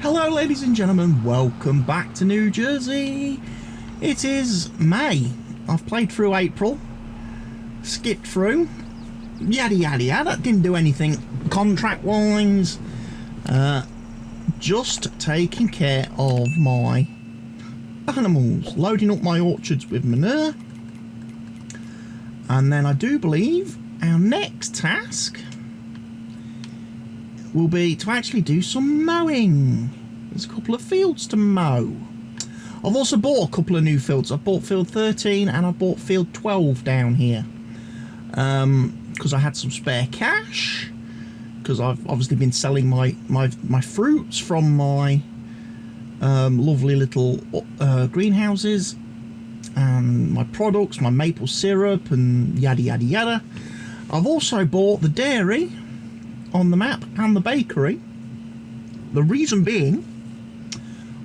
Hello ladies and gentlemen, welcome back to New Jersey. It is May. I've played through April, skipped through, yada yada yada, didn't do anything contract wise, just taking care of my animals, loading up my orchards with manure, and then I do believe our next task will be to actually do some mowing. There's a couple of fields to mow. I've also bought a couple of new fields. I've bought field 13 and I've bought field 12 down here because I had some spare cash, because I've obviously been selling my fruits from my lovely little greenhouses and my products, my maple syrup and yada yada yada. I've also bought the dairy on the map and the bakery. The reason being,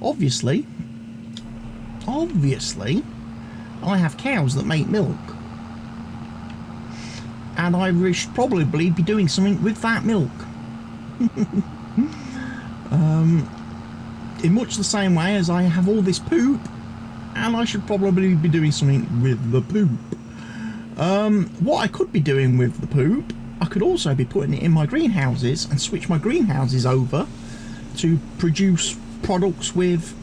obviously I have cows that make milk, and I should probably be doing something with that milk. In much the same way as I have all this poop, and I should probably be doing something with the poop. What I could be doing with the poop, I could also be putting it in my greenhouses and switch my greenhouses over to produce products with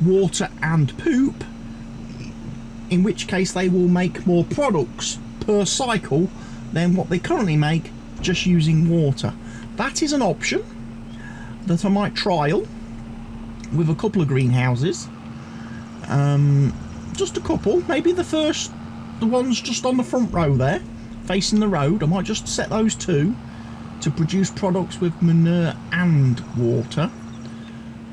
water and poop, in which case they will make more products per cycle than what they currently make just using water. That is an option that I might trial with a couple of greenhouses, just a couple, maybe the ones just on the front row there facing the road. I might just set those two to produce products with manure and water,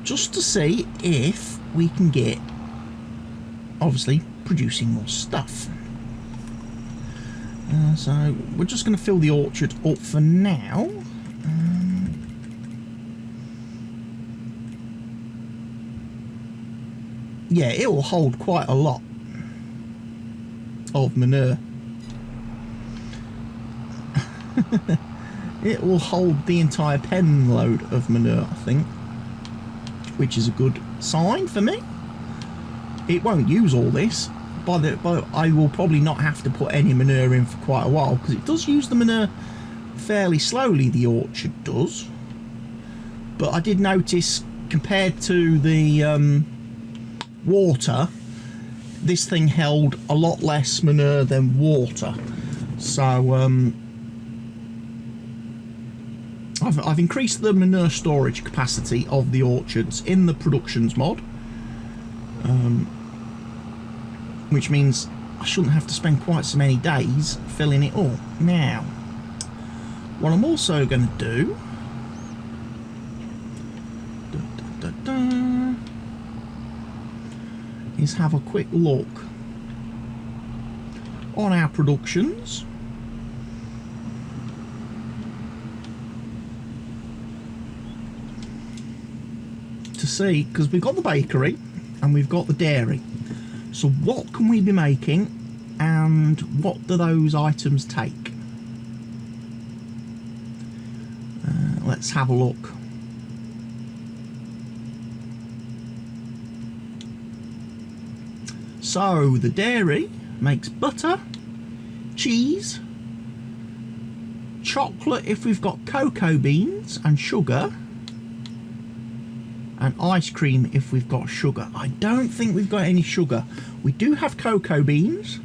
just to see if we can get, obviously, producing more stuff. So we're just going to fill the orchard up for now. Yeah, it will hold quite a lot of manure. It will hold the entire pen load of manure, I think, which is a good sign for me. It won't use all this, but I will probably not have to put any manure in for quite a while, because it does use the manure fairly slowly, the orchard does. But I did notice, compared to the water, this thing held a lot less manure than water. So I've increased the manure storage capacity of the orchards in the productions mod, which means I shouldn't have to spend quite so many days filling it up. Now, what I'm also going to do is have a quick look on our productions to see, because we've got the bakery and we've got the dairy, so what can we be making and what do those items take? Let's have a look. So the dairy makes butter, cheese, chocolate if we've got cocoa beans and sugar, and ice cream if we've got sugar. I don't think we've got any sugar. We do have cocoa beans.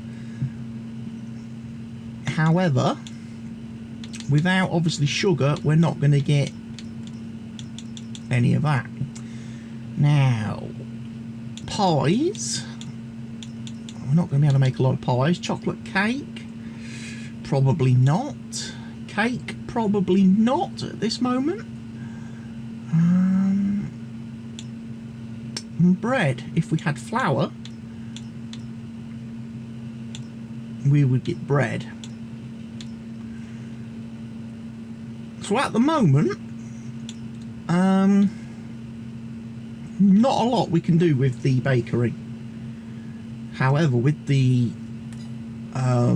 However, without obviously sugar, we're not going to get any of that. Now, pies. We're not going to be able to make a lot of pies. Chocolate cake, probably not. Cake, probably not at this moment. Bread, if we had flour, we would get bread. So at the moment, not a lot we can do with the bakery. However, with the a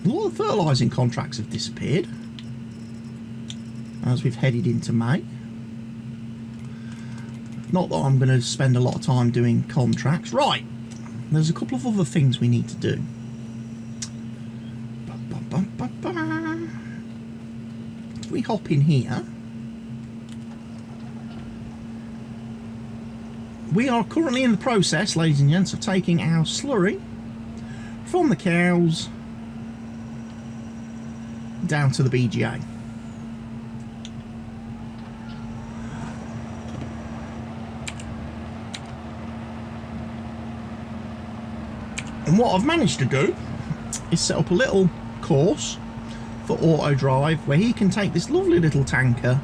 lot of fertilising contracts have disappeared. as we've headed into May. Not that I'm going to spend a lot of time doing contracts. Right, there's a couple of other things we need to do. If we hop in here, we are currently in the process, ladies and gents, of taking our slurry from the cows down to the BGA. And what I've managed to do is set up a little course for Autodrive where he can take this lovely little tanker,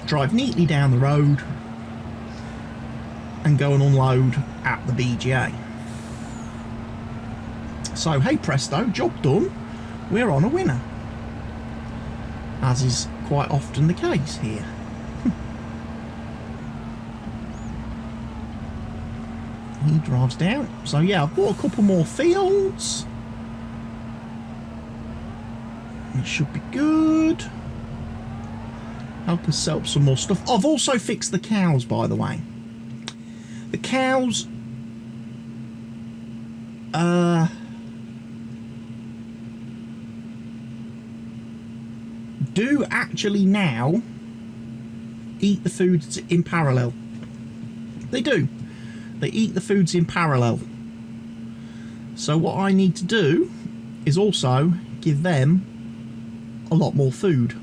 drive neatly down the road and go and unload at the BGA. So hey presto, job done, we're on a winner, as is quite often the case here. He drives down. So yeah, I've bought a couple more fields. It should be good. Help us set up some more stuff. I've also fixed the cows, by the way. The cows do actually now eat the foods in parallel. They do. They eat the foods in parallel. So what I need to do is also give them a lot more food.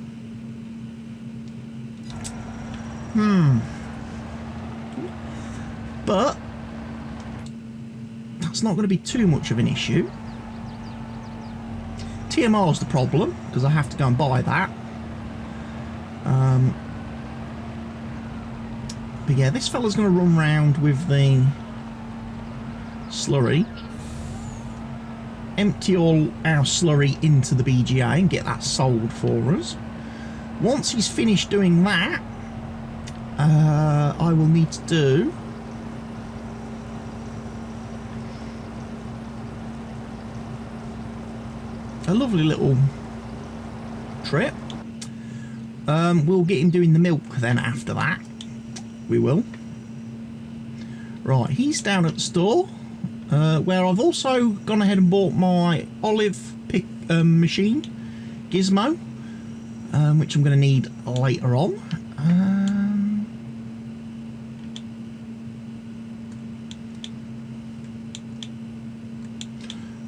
But that's not going to be too much of an issue. TMR's the problem, because I have to go and buy that. But yeah, this fella's going to run round with the slurry, empty all our slurry into the BGA and get that sold for us. Once he's finished doing that, I will need to do a lovely little trip. We'll get him doing the milk then after that. We will. Right, he's down at the store, where I've also gone ahead and bought my olive pick machine gizmo, which I'm going to need later on.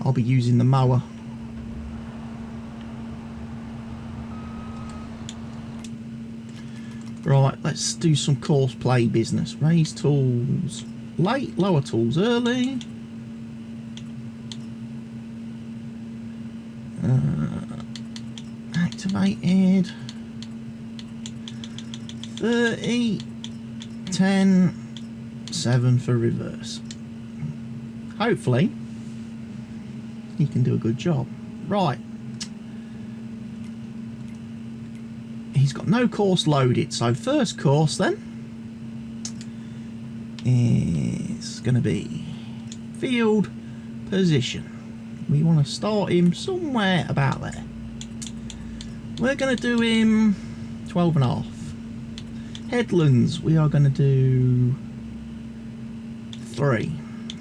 I'll be using the mower. Right, let's do some course play business. Raise tools late, lower tools early. Activated. 30, 10, 7 for reverse. Hopefully, he can do a good job. Right. He's got no course loaded, so first course then is going to be field position. We want to start him somewhere about there. We're going to do him 12.5. Headlands, we are going to do 3.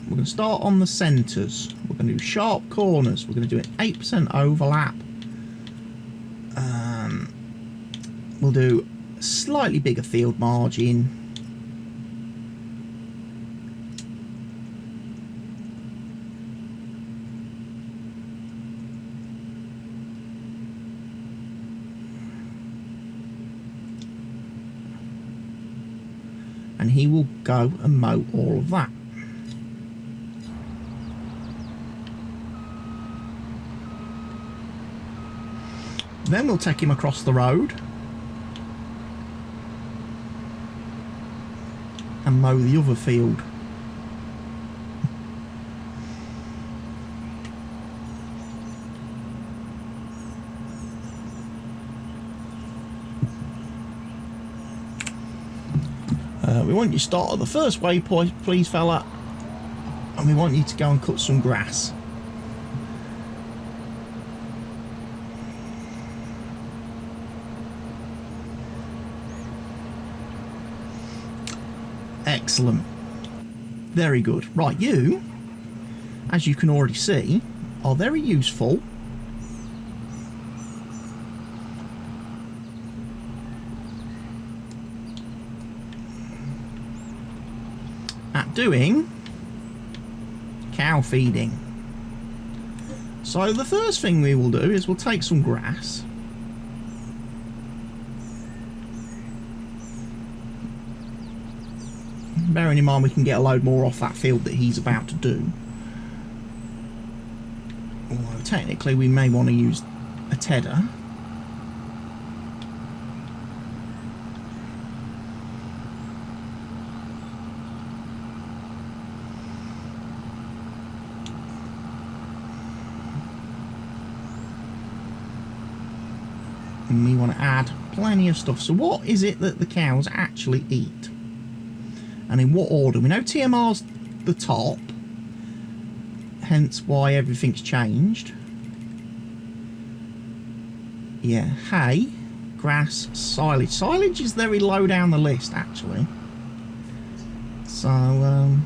We're going to start on the centres. We're going to do sharp corners. We're going to do an 8% overlap. We'll do a slightly bigger field margin. And he will go and mow all of that. Then we'll take him across the road and mow the other field. We want you to start at the first waypoint, please fella, and we want you to go and cut some grass. Excellent. Very good. Right, you, as you can already see, are very useful at doing cow feeding. So the first thing we will do is we'll take some grass. Bearing in mind we can get a load more off that field that he's about to do. Although technically we may want to use a tedder. And we want to add plenty of stuff. So what is it that the cows actually eat? And in what order? We know TMR's the top, hence why everything's changed. Yeah, hay, grass, silage. Silage is very low down the list, actually. So,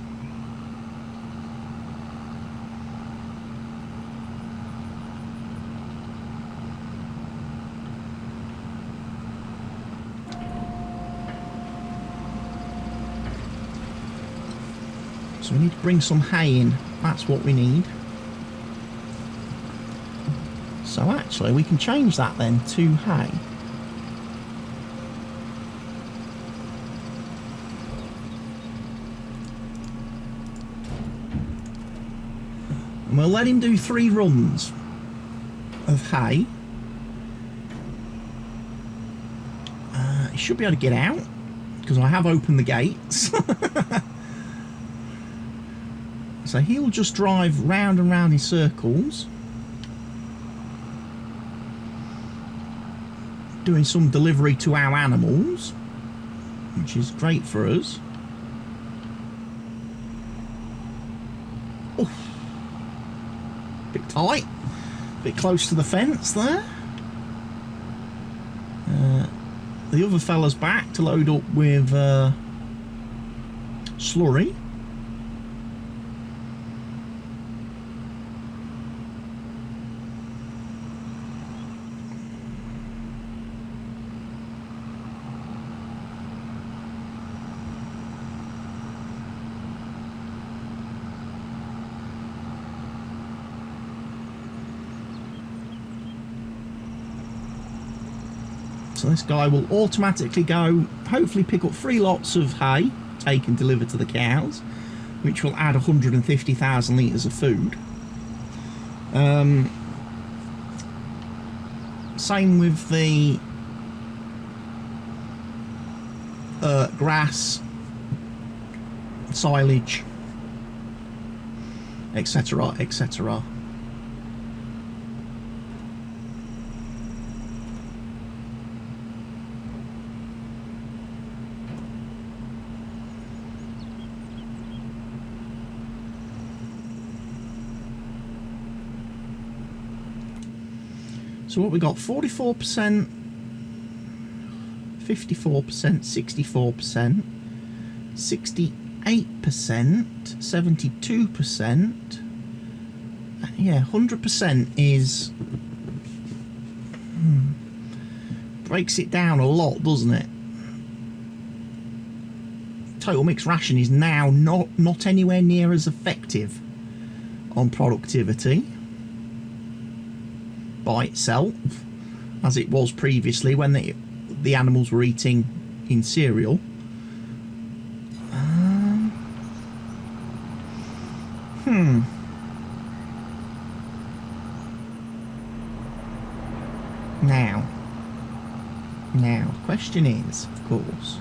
so we need to bring some hay in. That's what we need. So actually we can change that then to hay. And we'll let him do 3 runs of hay. He should be able to get out because I have opened the gates. So he'll just drive round and round in circles, doing some delivery to our animals, which is great for us. Oof. Bit tight, bit close to the fence there. The other fella's back to load up with slurry. So this guy will automatically go, hopefully pick up 3 lots of hay, take and deliver to the cows, which will add 150,000 litres of food. Same with the grass, silage, etc., etc. So what we got, 44%, 54%, 64%, 68%, 72%, yeah, 100% is, breaks it down a lot, doesn't it? Total mixed ration is now not anywhere near as effective on productivity by itself as it was previously when the animals were eating in cereal. Now the question is, of course,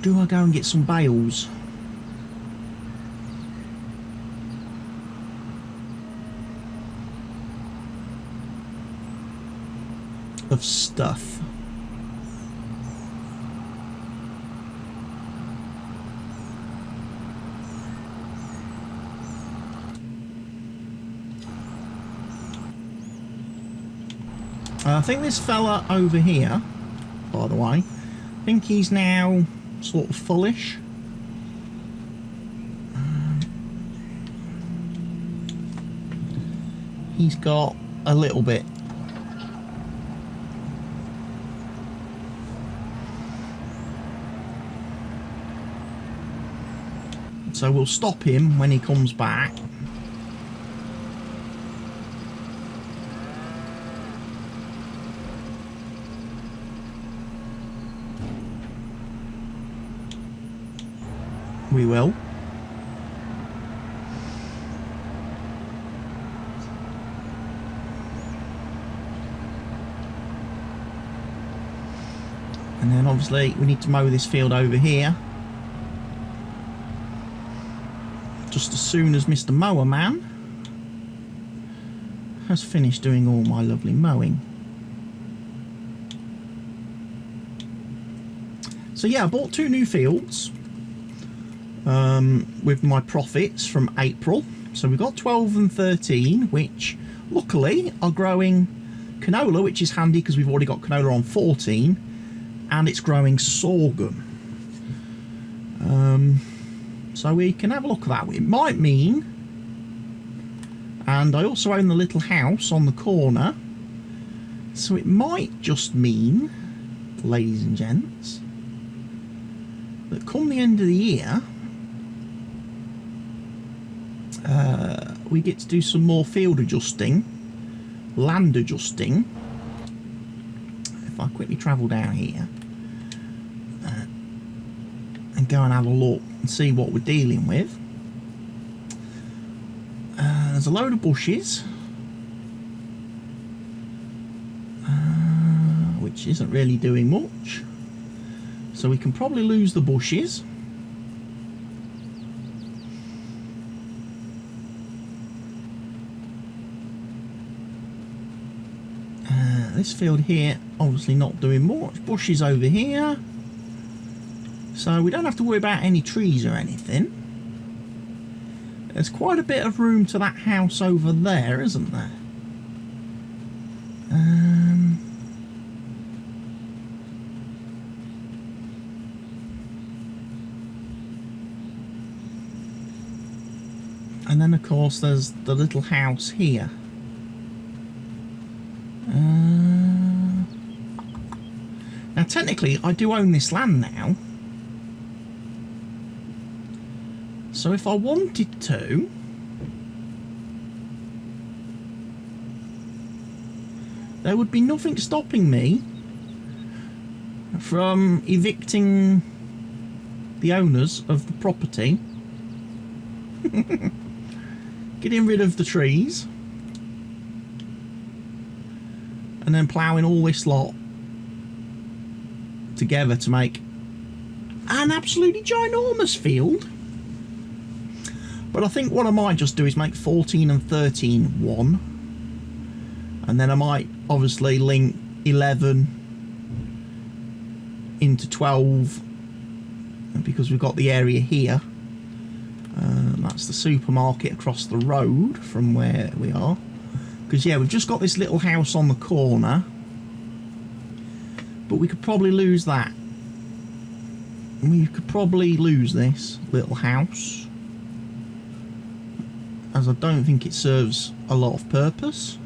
do I go and get some bales of stuff? I think this fella over here, by the way, I think he's now sort of fullish. He's got a little bit. So we'll stop him when he comes back. We will. And then obviously we need to mow this field over here. Just as soon as Mr. Mower Man has finished doing all my lovely mowing. So yeah, I bought 2 new fields with my profits from April. So we've got 12 and 13, which luckily are growing canola, which is handy because we've already got canola on 14, and it's growing sorghum. So we can have a look at that. It might mean, and I also own the little house on the corner, so it might just mean, ladies and gents, that come the end of the year, we get to do some more field adjusting, land adjusting. If I quickly travel down here and go and have a look and see what we're dealing with. There's a load of bushes, which isn't really doing much, so we can probably lose the bushes. This field here obviously not doing much. Bushes over here, so we don't have to worry about any trees or anything. There's quite a bit of room to that house over there, isn't there? And then of course there's the little house here. Now technically I do own this land now, so if I wanted to, there would be nothing stopping me from evicting the owners of the property, getting rid of the trees, and then ploughing all this lot together to make an absolutely ginormous field. But I think what I might just do is make 14 and 13 one, and then I might obviously link 11 into 12, because we've got the area here. That's the supermarket across the road from where we are, because yeah, we've just got this little house on the corner, but we could probably lose that. We could probably lose this little house, as I don't think it serves a lot of purpose.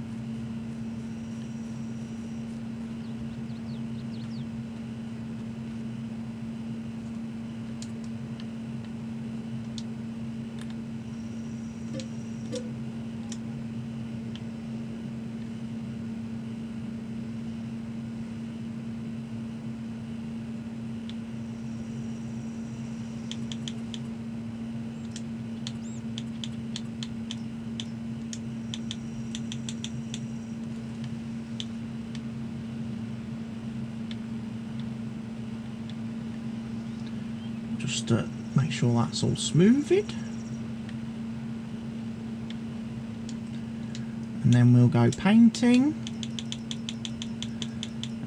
Just make sure that's all smoothed, and then we'll go painting,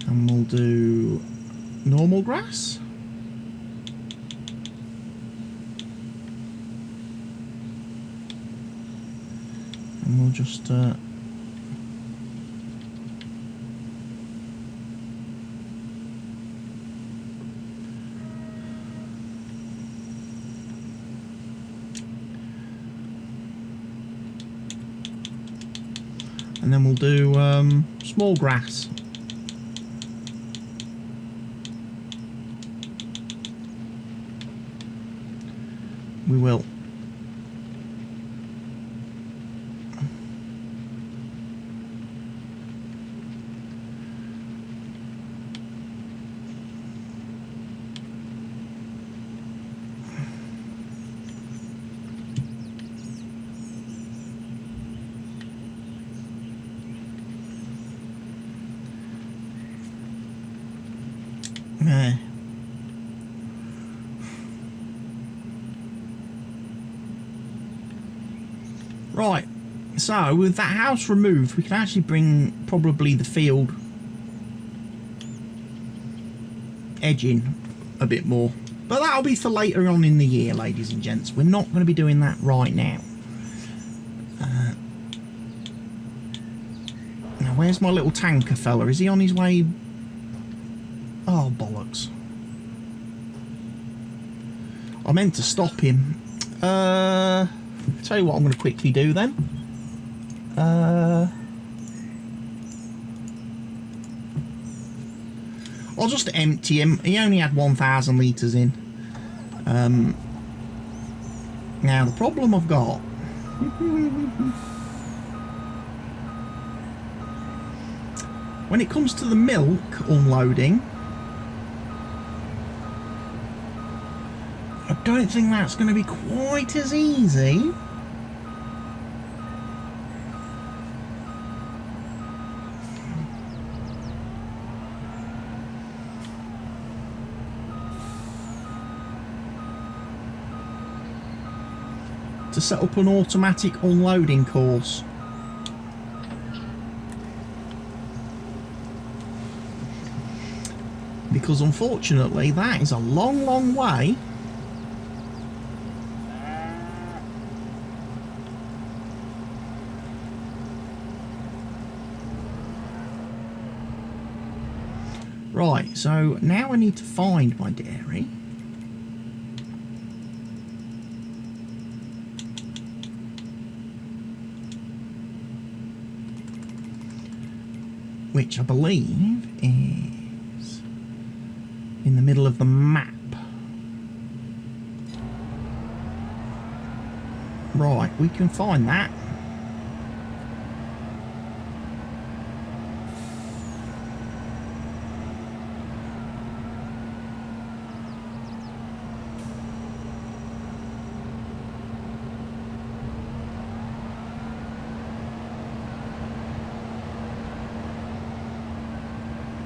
and we'll do normal grass, and we'll just and then we'll do small grass. We will. Right, so with that house removed, we can actually bring probably the field edging a bit more. But that'll be for later on in the year, ladies and gents. We're not going to be doing that right now. Now, where's my little tanker fella? Is he on his way? Oh, bollocks. I meant to stop him. Tell you what I'm going to quickly do then. I'll just empty him. He only had 1,000 litres in. Now the problem I've got when it comes to the milk unloading, I don't think that's going to be quite as easy. To set up an automatic unloading course. Because unfortunately that is a long, long way. Right, so now I need to find my dairy. Which I believe is in the middle of the map. Right, we can find that.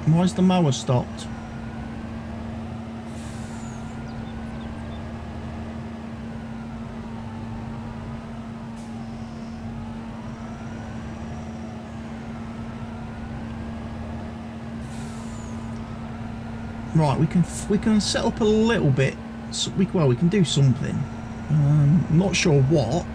Why's the mower stopped? Right, we can set up a little bit. So we can do something. I'm not sure what.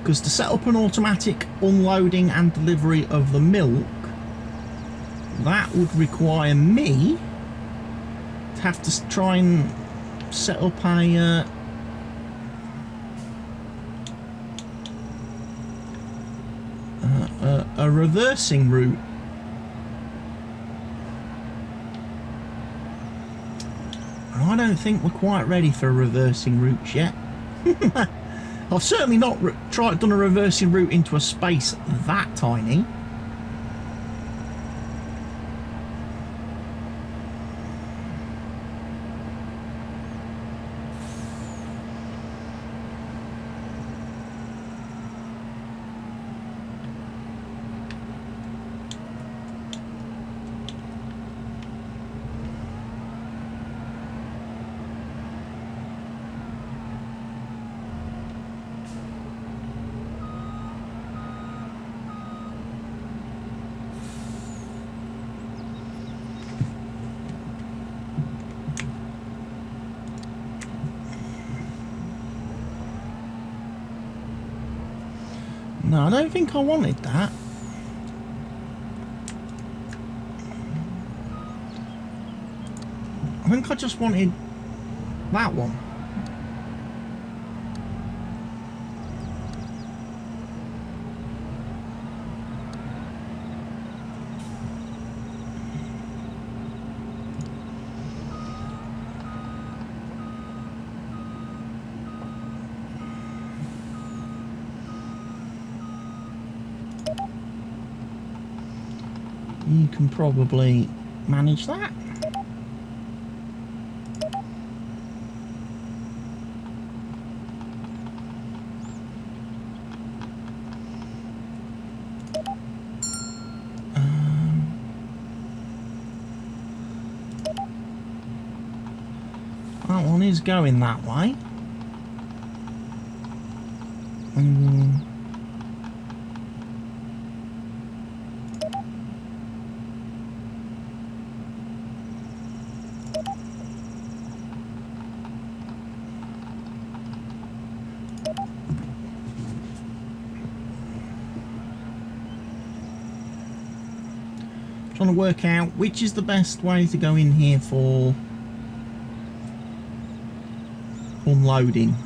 Because to set up an automatic unloading and delivery of the milk, that would require me to have to try and set up a reversing route. I don't think we're quite ready for reversing routes yet. I've certainly not done a reversing route into a space that tiny. No, I don't think I wanted that. I think I just wanted that one. You can probably manage that. That one is going that way. Trying to work out which is the best way to go in here for unloading.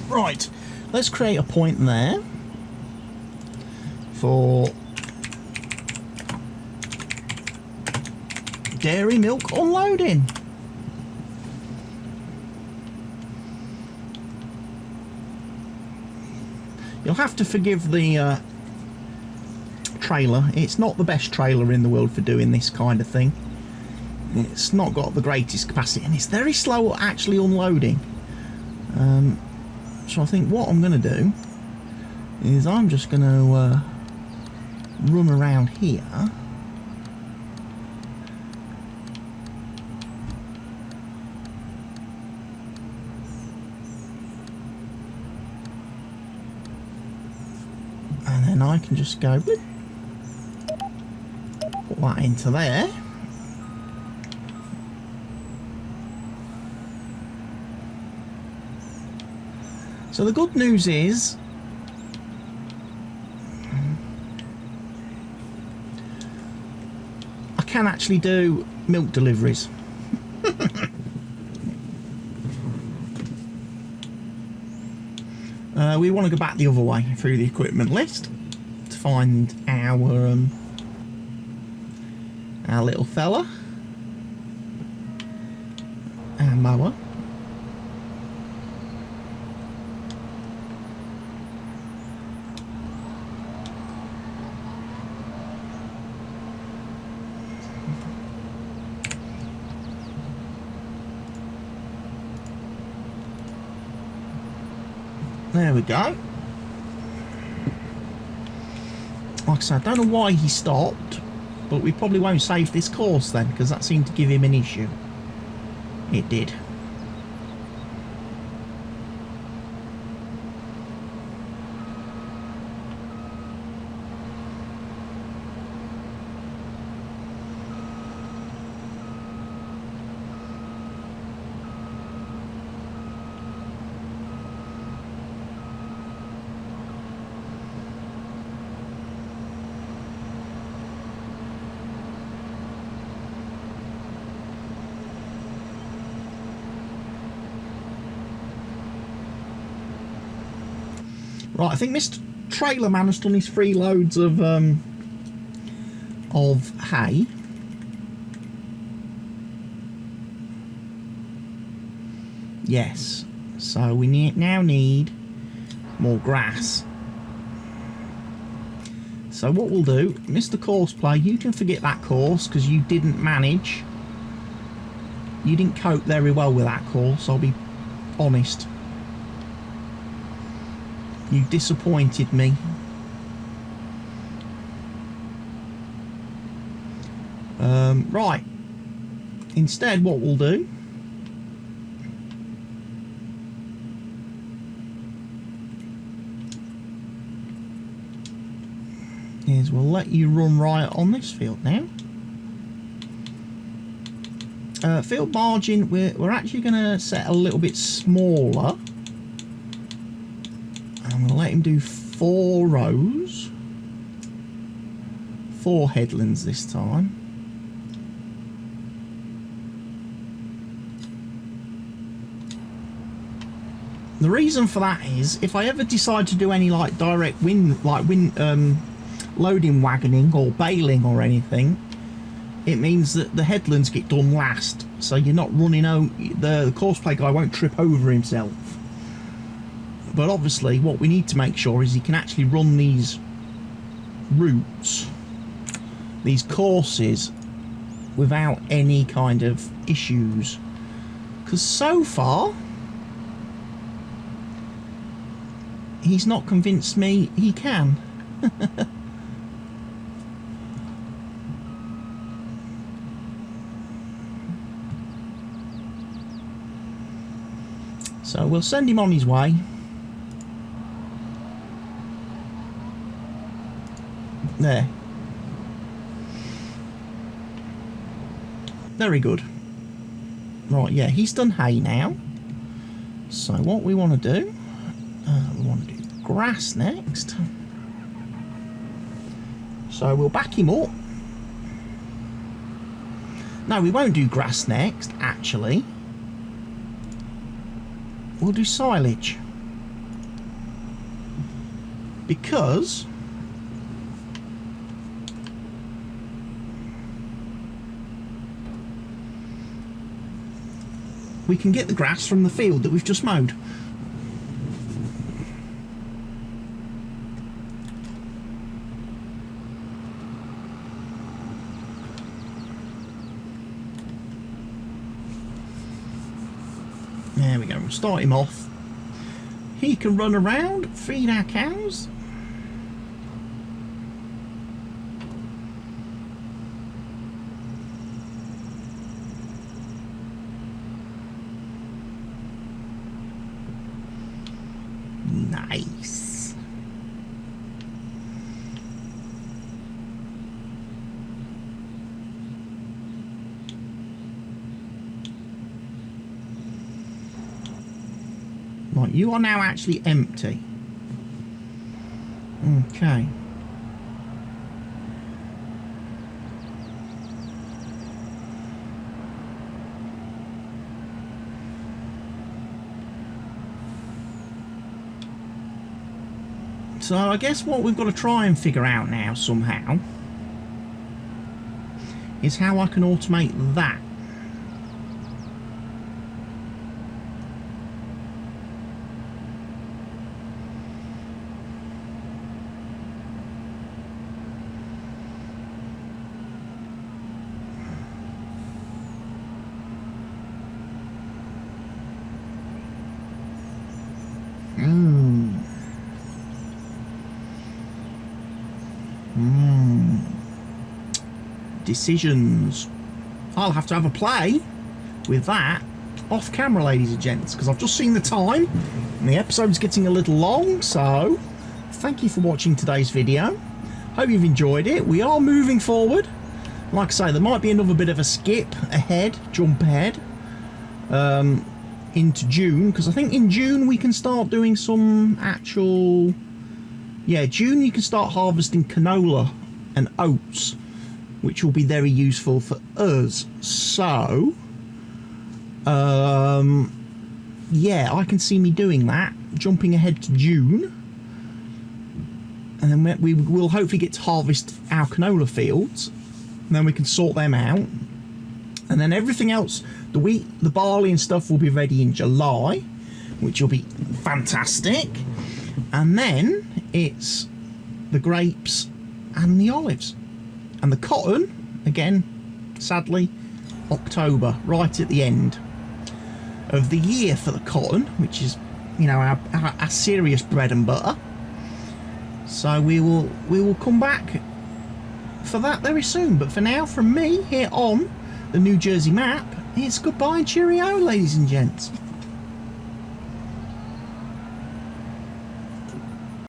Right, let's create a point there for dairy milk unloading. You'll have to forgive the trailer. It's not the best trailer in the world for doing this kind of thing. It's not got the greatest capacity and it's very slow at actually unloading. So I think what I'm going to do is I'm just going to run around here. And then I can just go bloop, put that into there. So the good news is I can actually do milk deliveries. We want to go back the other way through the equipment list to find our little fella, our mower. There we go. Like I said, I don't know why he stopped, but we probably won't save this course then, because that seemed to give him an issue. It did. Right, I think Mr. Trailer Man has done his 3 loads of hay. Yes, so we now need more grass. So what we'll do, Mr. Course Player, you can forget that course because you didn't manage. You didn't cope very well with that course. I'll be honest. You disappointed me. Right. Instead, what we'll do is we'll let you run riot on this field now. Field margin, we're actually going to set a little bit smaller. I'm going to let him do 4 rows. 4 headlands this time. The reason for that is, if I ever decide to do any like direct loading wagoning or baling or anything, it means that the headlands get done last, so you're not running out. The courseplay guy won't trip over himself. But obviously, what we need to make sure is he can actually run these routes, these courses, without any kind of issues. Because so far, he's not convinced me he can. So we'll send him on his way. There. Very good. Right, yeah, he's done hay now. So what we want to do, we want to do grass next. So we'll back him up. No, we won't do grass next, actually. We'll do silage. Because we can get the grass from the field that we've just mowed. There we go, we'll start him off. He can run around, feed our cows. Nice. Right, you are now actually empty. Okay. So I guess what we've got to try and figure out now somehow is how I can automate that. Decisions. I'll have to have a play with that off camera, ladies and gents, because I've just seen the time and the episode's getting a little long. So thank you for watching today's video. Hope you've enjoyed it. We are moving forward. Like I say, there might be another bit of a skip ahead, jump ahead into June, because I think in June we can start doing some actual, June you can start harvesting canola and oats, which will be very useful for us. So I can see me doing that, jumping ahead to June, and then we will hopefully get to harvest our canola fields, and then we can sort them out, and then everything else, the wheat, the barley and stuff, will be ready in July, which will be fantastic. And then it's the grapes and the olives. And the cotton, again, sadly, October, right at the end. of the year for the cotton, which is, you know, our serious bread and butter. So we will come back for that very soon. But for now, from me here on the New Jersey map, it's goodbye and cheerio, ladies and gents.